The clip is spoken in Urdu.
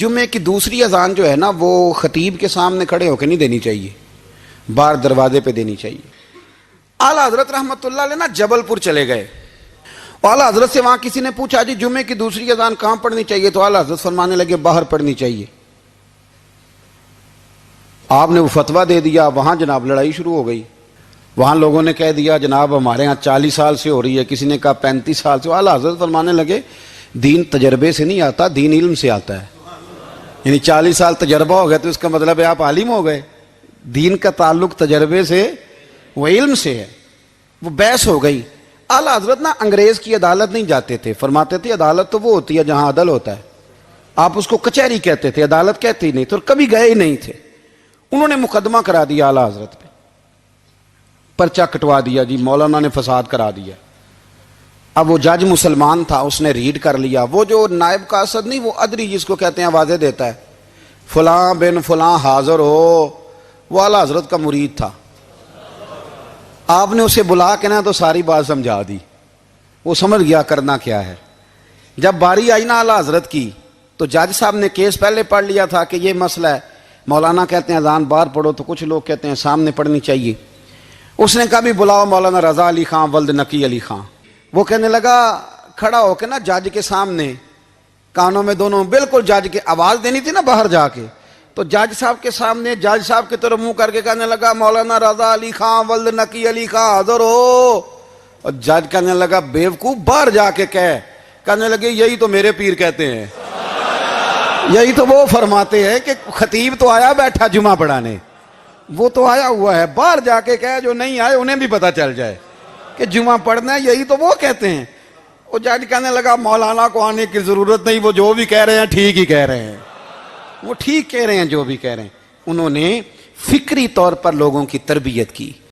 جمعے کی دوسری اذان جو ہے نا وہ خطیب کے سامنے کھڑے ہو کے نہیں دینی چاہیے، باہر دروازے پہ دینی چاہیے۔ اعلیٰ حضرت رحمت اللہ علیہ نا جبل پور چلے گئے، اعلیٰ حضرت سے وہاں کسی نے پوچھا جی جمعے کی دوسری اذان کہاں پڑھنی چاہیے، تو اعلیٰ حضرت فرمانے لگے باہر پڑھنی چاہیے۔ آپ نے وہ فتویٰ دے دیا، وہاں جناب لڑائی شروع ہو گئی۔ وہاں لوگوں نے کہہ دیا جناب ہمارے ہاں 40 سال سے ہو رہی ہے، کسی نے کہا 35 سال سے۔ اعلیٰ حضرت فرمانے لگے دین تجربے سے نہیں آتا، دین علم سے آتا ہے۔ یعنی 40 سال تجربہ ہو گیا تو اس کا مطلب ہے آپ عالم ہو گئے۔ دین کا تعلق تجربے سے وہ علم سے ہے۔ وہ بحث ہو گئی۔ اعلیٰ حضرت نا انگریز کی عدالت نہیں جاتے تھے، فرماتے تھے عدالت تو وہ ہوتی ہے جہاں عدل ہوتا ہے، آپ اس کو کچہری کہتے تھے، عدالت کہتے ہی نہیں تھے، اور کبھی گئے ہی نہیں تھے۔ انہوں نے مقدمہ کرا دیا اعلیٰ حضرت پہ، پرچہ کٹوا دیا جی مولانا نے فساد کرا دیا۔ اب وہ جج مسلمان تھا، اس نے ریڈ کر لیا۔ وہ جو نائب قاصد نہیں، وہ ادری جس کو کہتے ہیں آوازیں دیتا ہے، فلاں بن فلاں حاضر ہو، وہ اعلیٰ حضرت کا مرید تھا۔ آپ نے اسے بلا کے نا تو ساری بات سمجھا دی، وہ سمجھ گیا کرنا کیا ہے۔ جب باری آئی نا اعلیٰ حضرت کی تو جج صاحب نے کیس پہلے پڑھ لیا تھا کہ یہ مسئلہ ہے، مولانا کہتے ہیں اذان باہر پڑھو، تو کچھ لوگ کہتے ہیں سامنے پڑھنی چاہیے۔ اس نے کہا بھی بلاؤ مولانا رضا علی خان ولد نقی علی خان۔ وہ کہنے لگا کھڑا ہو کے نا جج کے سامنے، کانوں میں دونوں بالکل جج کے آواز دینی تھی نا باہر جا کے، تو جج صاحب کے سامنے جج صاحب کی طرف منہ کر کے کہنے لگا مولانا رضا علی خان ولد نقی علی خان حاضر ہو۔ اور جج کہنے لگا بیوقوف باہر جا کے کہنے لگے یہی تو میرے پیر کہتے ہیں، یہی تو وہ فرماتے ہیں کہ خطیب تو آیا بیٹھا جمعہ پڑھانے، وہ تو آیا ہوا ہے، باہر جا کے کہے جو نہیں آئے انہیں بھی پتہ چل جائے کہ جمعہ پڑھنا ہے، یہی تو وہ کہتے ہیں۔ وہ جج کہنے لگا مولانا کو آنے کی ضرورت نہیں، وہ جو بھی کہہ رہے ہیں ٹھیک ہی کہہ رہے ہیں، وہ ٹھیک کہہ رہے ہیں جو بھی کہہ رہے ہیں۔ انہوں نے فکری طور پر لوگوں کی تربیت کی۔